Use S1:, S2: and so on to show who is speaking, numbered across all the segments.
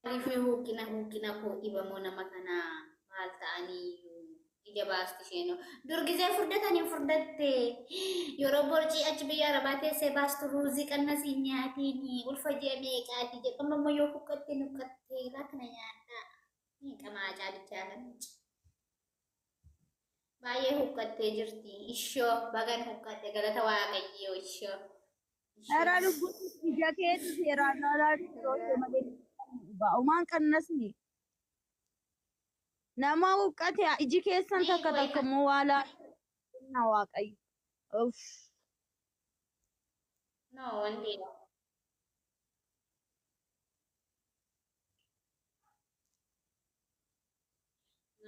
S1: Rifee huqqina koo dhibamoo nama kanaa maal ta'anii ija baasti isheen dur gisee furdatanii furdatte yeroo borcii achi biyya arabaa teessee baastu ruuzii qannasii nyaatiin ulfa jee meeqaati jedhama ammoo yoo huqqatte nuqqatte lakkana nyaadhaa qamaacaa bichaa kan baay'ee huqqattee jirti ishoo bagan huqqatte galata waaqayyoo ishoo.
S2: Era lubbuun ija keetu seeraan alaa dhiyoote malee ba'umaan qannasni nama huqqate iji keessan takka takka immoo waalaa na waaqayyo. Uff.
S1: No, wanti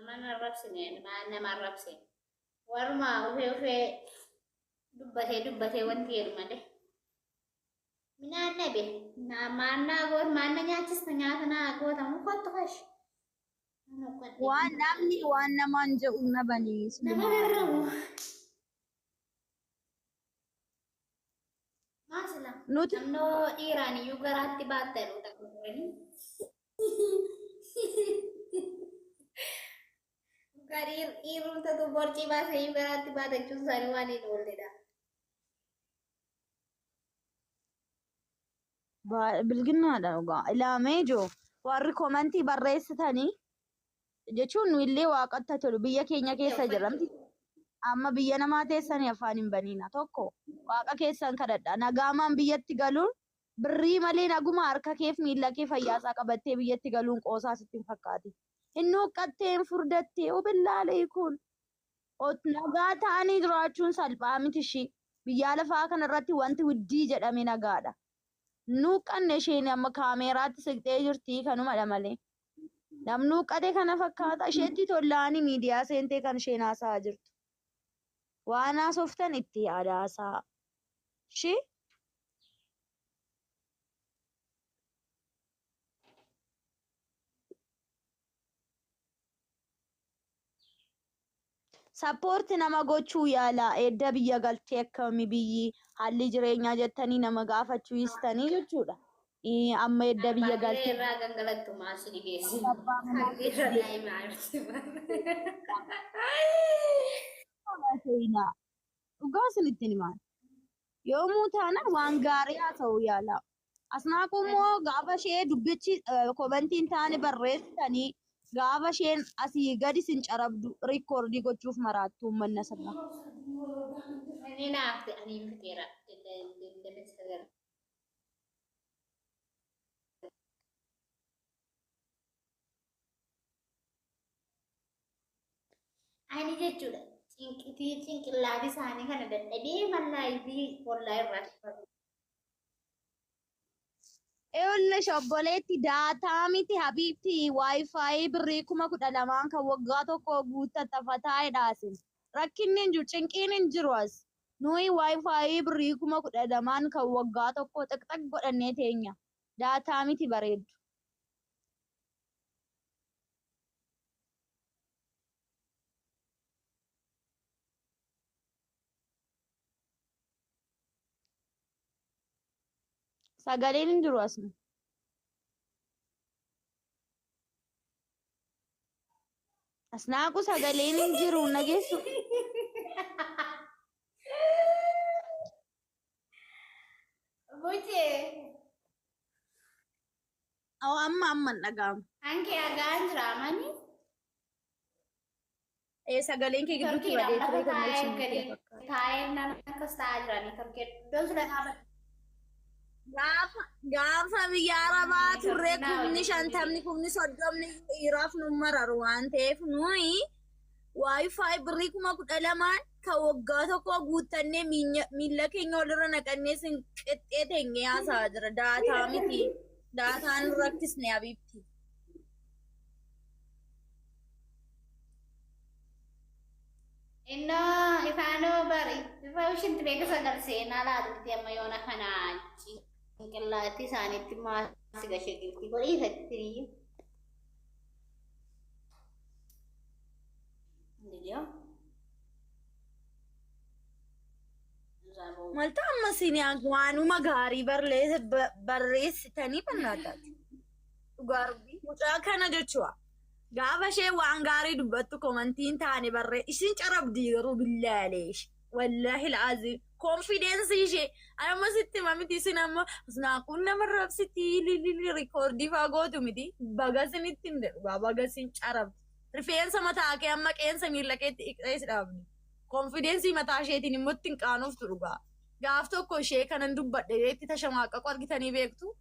S1: nama arrabsine nama arrabse warma ufee dubbatee wanti jedhu malee. Minaan nabe maannaa goot maanna nyaachista nyaata naa gootamu kottu kash.
S2: Waan namni waan namaan jedhu na baniis.
S1: Nama garramu. Maasila.
S2: Nuti
S1: Namnoo dhiiraan iyyuu garaatti baatta jedhu takka turani. Garii dhiirumtatu borcii baasee iyyuu garaatti baatachuun isaanii waan hin oolledha.
S2: bilginnaadha dhugaa ilaamee jiru warri komantii barreessitanii jechuun nu illee waaqatta tolu biyya keenya keessa jiramti amma biyya namaa teessanii afaan hin baniina tokko waaqa keessan kadhadha nagaamaan biyyatti galuun birrii malee naguma harka keef miila kee fayyaasaa qabattee biyyatti galuun qoosaa sitti hin fakkaati inni huqqatteen furdattee obillaalee kun nagaa ta'anii jiraachuun salphaa miti ishii biyya lafaa kanarratti wanti widdii jedhame nagaadha. Nuuqqanne isheen amma kaameraatti siqxee jirti kanumadha malee. Namni huqqate kana fakkaata isheetti tollaanii miidiyaa seentee kan isheen haasa'aa jirtu. Waan haasoftan itti yaada haasa'a. Ishee sappoorti nama gochuu yaala edda biyya galtee akkami biyyi haalli jireenyaa jettanii nama gaafachuu istanii jechuudha. Amma edda biyya galtee
S1: irraa gangalattu maasii dhigeessi. Irra
S2: seenaa dhugaa isinitti himaan yoomuu taana waan gaarii haa ta'u yaala. Asnaaquu immoo gaafa ishee dubbichi kobantiin taane barreessitanii gaafa isheen asii gadi sin carabdu riikoordii gochuuf maraattu uummanni asirra.
S1: Inni naaf ani fiteera. Ani jechuudha. Cinqillaati isaanii kana dadhabee mallaayibii hollaa irraa.
S2: Eolle shobboleetti daataa miti habiibti waayifaayi birrii 12,000 kan waggaa tokko guuttattafataa jedhaasin. Rakkinni hin jiru cinqiin hin jiru as. Nuyi waayifaayi birrii 12,000 kan waggaa tokko xiqxiq godhannee teenya. Daataa miti bareeddu. Sagaleen hin jiru asuma. Asnaaqu sagaleen hin jiru nageessu.
S1: Bucee.
S2: Amma hin dhaga'amu.
S1: Hanqee dhagaan jira amani.
S2: Sagaleen kee gidduutti badee ture kan
S1: taa'ee nama akkas taa'aa jiranii torkee iddoon sun dhaabata.
S2: Gaafa biyya arabaa turre kumni 50 kumni 30 dhiiraaf nu mararu waan ta'eef nuyi waayifaayi birrii 12,000 kan waggaa tokko guuttannee miila keenya walirra naqannee sin qixxee teenyee haasa'aa jira. Daataa miti. Daataan rakkisne habiibti.
S1: Innoo ifaanoo bari ifa ishinti beeka sagal seenaa laatutti amma yoona kanaachi qinqillaatti isaaniitti maasi gashetiitti godhiisatti Ndiyo.
S2: Malta amma sinii waanuma gaarii barreessitanii bannaataati. Garbi mucaa kana jechuudha. Gaafa ishee waan gaarii dubbattu komantiin taane barree isin carabdii garuu billaaleesh. Wallaahi la'aazii konfideensi ishee amma sitti mamiti isin amma naaquun nama rabsitii lili rikoordii faa gootu miti baga isinitti hin dhugaa baga isin carabdi. Rifeensa mataa kee amma qeensa miila keetti iqxees dhaabni. Konfideensi mataa isheetiin immoo ittiin qaanoftu dhugaa. Gaaf tokko ishee kanan dubbadhe itti tashamaaqa argitanii beektu.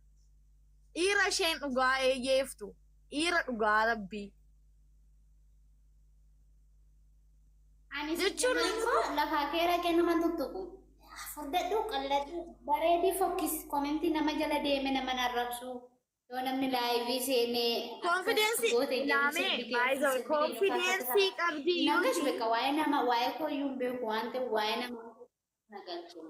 S2: Dhiira isheen dhugaa eeyyeeftu. Dhiira dhugaa rabbii.
S1: Ani jechuun lafa keera kennu man tuttuqu. Furdadhu qalladhu bareedii fokkis komentii nama jala deeme nama narrabsu. Yoo namni laayivii seenee
S2: Konfideensi laamee baay'ee konfideensi qabdi.
S1: Nagash beeka waa'ee nama waa'ee kooyyuu beeku waan ta'e waa'ee nama nagalchu.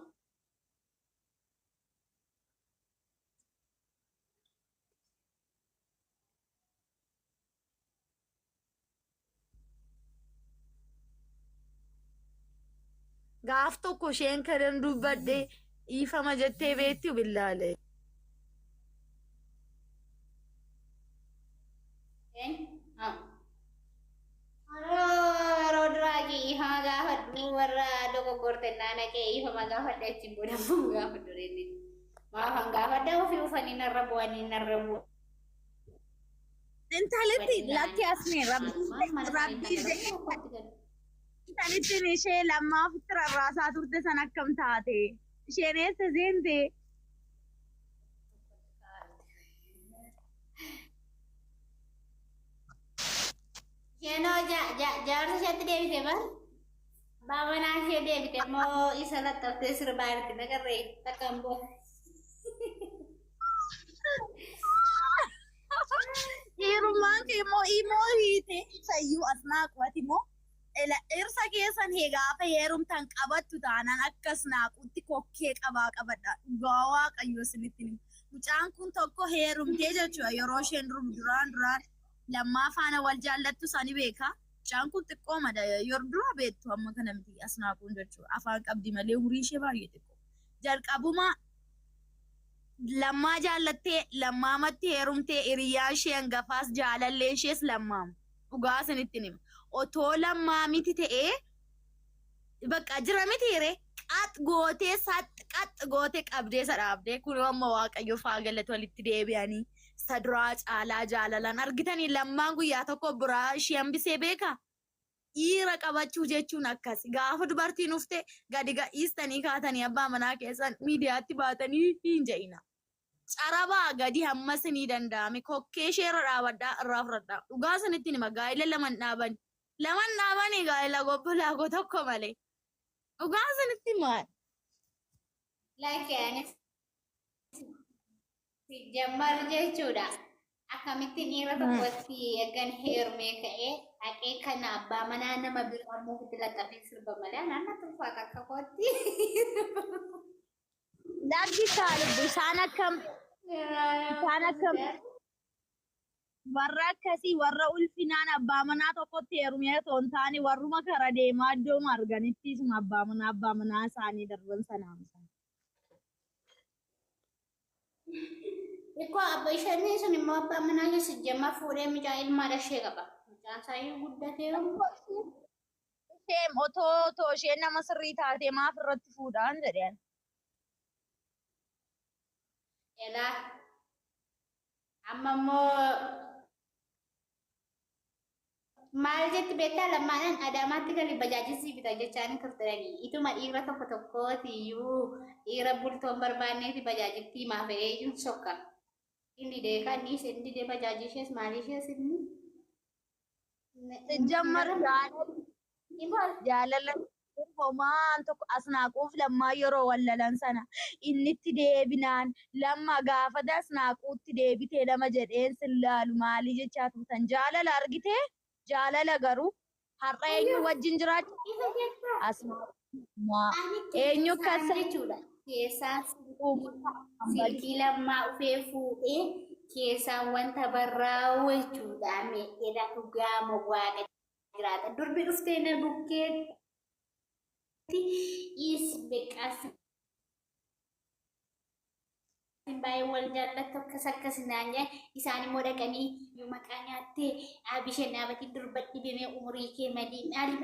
S2: Gaaf tokko isheen kanan dubbadhe dhiifama jettee beektu billaalee.
S1: Yeroo duraagi ifama gaafadhu warra dogoggorte naanaqee ifama gaafadha achiin boodamuu gaafadhu reetti. Maafan gaafadha ofii ufanii narra bu'anii narra bu'u.
S2: Intaletti lakki asne rabbii Intalittiin ishee lammaafitti rarraasaa turte san akkam taate? Isheen eessa seente?
S1: Yenoo jaarsa isheetti deebite bar? Baabanaa ishee deebite moo isa laxxaftee sirbaa jirti nagarree takkaan boo.
S2: Dhiirummaan kee immoo hiite sayyuu as naaquwati moo? Irsa keessan gaafa heerumtan qabattu taanaan akkas naaqutti kokkee qabadha. Dhugaa waaqayyo isinitti himu. Mucaan kun tokko heerumtee jechuudha yeroo isheen duraan lammaa faana wal jaallattu sani beeka. Mucaan kun xiqqooma yeroo dura beektu amma kana miti as naaquun jechuudha. Afaan qabdi malee umurii ishee baay'ee xiqqoo. Jalqabuma lammaa jaallattee lammaamatti heerumtee hiriyaa ishee hangafaas jaalallee ishees lammaamu. Dhugaa isinitti hima. Otoo lammaa miti ta'ee bakka jira miti hiree qax gootee qax gootee qabdee sadhaabdee kun amma waaqayyo faagalatti walitti deebi'anii saduraa caalaa jaalalan argitanii lammaan guyyaa tokko biraa ishee hambisee beeka. Dhiira qabachuu jechuun akkas gaafa dubartiin ufte gadi gadhiistanii kaatanii abbaa manaa keessan miidiyaatti baatanii hin jedhina. Carabaa gadi hammas ni danda'ame kokkee ishee irra dhaabadhaa irraa fudhadhaa dhugaa sanitti nima gaa'ela laman dhaabani. Laman dhaabanii gaa'ela gobbolaagoo tokko malee. Dhugaa sanitti maal?
S1: Laakeen jammar jechuudha. Akkamitti dhiira tokkotti eegan heerumee ka'ee haqee kana abbaa manaa nama biraa muufti laxxafee sirba malee naannoo tulfaat akka kootti.
S2: Darbi saalibbu isaan akkam warra akkasii warra ulfinaan abbaa manaa tokkotti heerumee otoo hin taane warruma kara deemaa iddooma arganitti isuma abbaa manaa isaanii darban sanaamusan.
S1: Ikkoo abba ishanii sun immoo abbaa manaa keessa jammaa fuudhee mucaa ilmaa dashee qaba. Mucaan isaayyuu guddatee
S2: isheen otoo isheen nama sirrii taatee maaf irratti fuudhaan jedheen.
S1: Elaa amma immoo maal jetti beektaa lammaadhaan Adaamaatti galii bajaajisii bita jechaan turtanii ituma dhiira tokkootiyyuu dhiira bultoon barbaanneeti bajaajittii maa fedhee iyyuu sokka. Inni deekaa inni isheen didee bajaajii ishees maalii ishees inni.
S2: Jammar jaalala homaan tokko as naaquuf lammaa yeroo wallalan sana innitti deebinaan lamma gaafata as naaquutti deebitee nama jedheen sillaalu maalii jechaa turtan jaalala argitee jaalala garuu har'a eenyu wajjin jiraachuu as eenyu akkasa
S1: jechuudha. Keessaan silkii lammaa ufee fuudhee keessaan wanta barraa'u jechuudha. Meedha dhugaa waaqa jiraata. Durbi dhuftee na bukkee is beqas waa'ee wal jaallattu akkas naan jedhan isaan immoo dhaqanii yoo maqaa nyaattee abisheen dhaabatii durbatti bimee umurii kee madii maali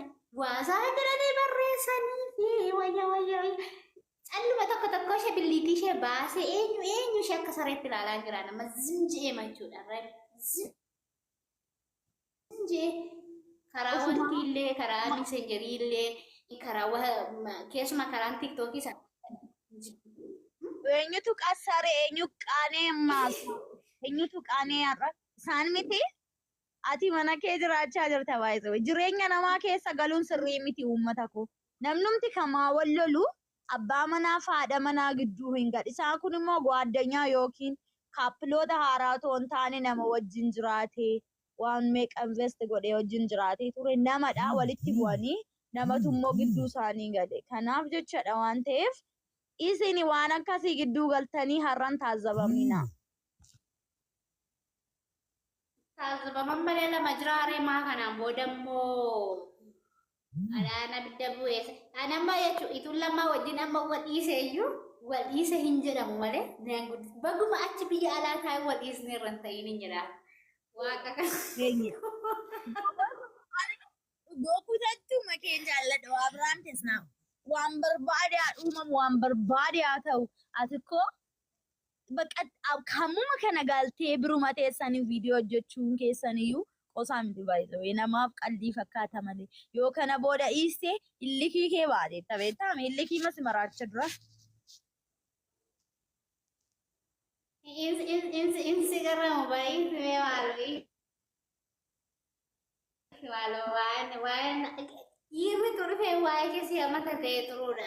S1: waasaa jedhanii barreessanii fi wayya calluma tokko ishee billiitii ishee baasee eenyu ishee akka sareetti ilaalaa jira nama zinjee machuudha zinjee karaa wanti illee karaa messengerii illee karaa keessuma karaan tiktookii isa
S2: eenyutu qassare eenyu qaanee maasu eenyutu qaanee har'a isaan miti ati mana kee jiraachaa jirta baay'ee jireenya namaa keessa galuun sirrii miti uummata ko namnumti kamaa wal lolu abbaa manaa fi haadha manaa gidduu hin gad isaan kun immoo gwaaddanyaa yookiin kaappiloota haaraa toon taane nama wajjin jiraate waan meeqa invest godhee wajjin jiraate ture namadha walitti bu'anii namatu immoo gidduu isaanii gale kanaaf jechadha waan ta'eef isin waan akkasii gidduu galtanii har'an taazzabamina.
S1: Taazabaman malee lama jiraaree maa kanaan booda immoo alaana bidda bu'ee anamma jechuun ituun lamaa wajjin amma wadhiise iyyuu wadhiise hin jedhamu malee baguma achi biyya alaa taa'e wadhiisne irra hin ta'in hin jedhamu. Waaqa kan.
S2: Gokutattu makeen jaalladha waa biraan teessnaa waan barbaade uumamu waan barbaade haa ta'u ati koo bakka kamuma kana galtee biruma teessanii viidiyoo hojjechuun keessaniyyuu qosaa miti baay'ee namaaf qalbii fakkaata malee yoo kana booda dhiiste illikii kee baate tabeettaame illikii mas maraacha dura.
S1: Insi garramu baay'ee waan dhiirri turfee waa'ee keessi amma ta'ee turuudha.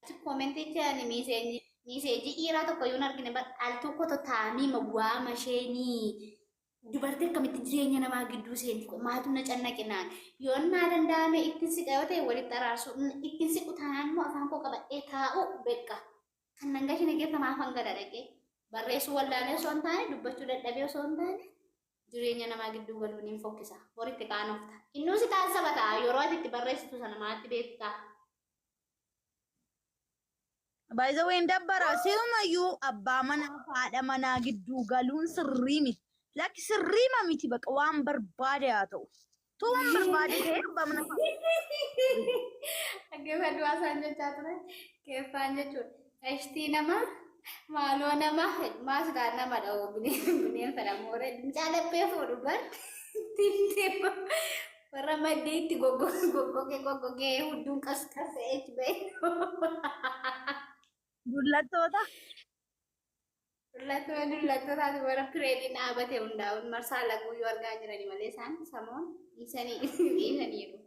S1: Achi koomentichaan miiseejii dhiiraa tokko yoo argine al tokko taa'anii waama isheenii dubartii akkamitti jireenya namaa gidduu seenti maatu na cannaqinaan yoo naa danda'ame ittiin siqa yoo ta'e walitti araarsu ittiin siqu taanaan immoo afaan koo qabadhee taa'u beeka kan nan gashine keessa maafan gada dhaqee barreessuu wallaalee osoo hin taane dubbachuu dadhabee osoo hin taane jireenya namaa gidduu galuun hin fokkisa horitti qaanofta innuu si taasisa ta'a yeroo ati itti barreessitu sana maatti beektaa.
S2: By the way, dabbara sirumayyuu abbaa manaa fi haadha manaa gidduu galuun sirrii miti. Lakki sirrii miti bakka waan barbaade haa ta'u. Tu waan barbaade ta'e abbaa manaa fi
S1: dhaggeeffadhu haasaan jechaa ture keessaan jechuudha. Qashtii namaa maaloo namaa maasitaan nama dha'u bineensa dhamoore caalaphee fuudhu bar warra maddee itti goggogee hudduun qaskasee ba'e.
S2: Dullattoota.
S1: Dullattoota warra pireediin dhaabatee hundaa'uun marsaa laguu yoo argaa jirani malee isaan samoon dhiisaniiru.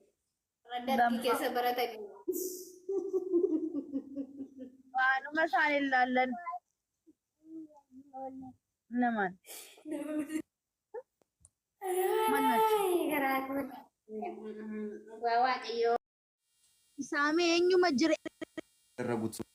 S1: Warra darbii keessa barataniiru.
S2: Waanuma isaan ilaallan. Namaan.
S1: Waaqayyoo.
S2: Isaamee eenyuma jireenya.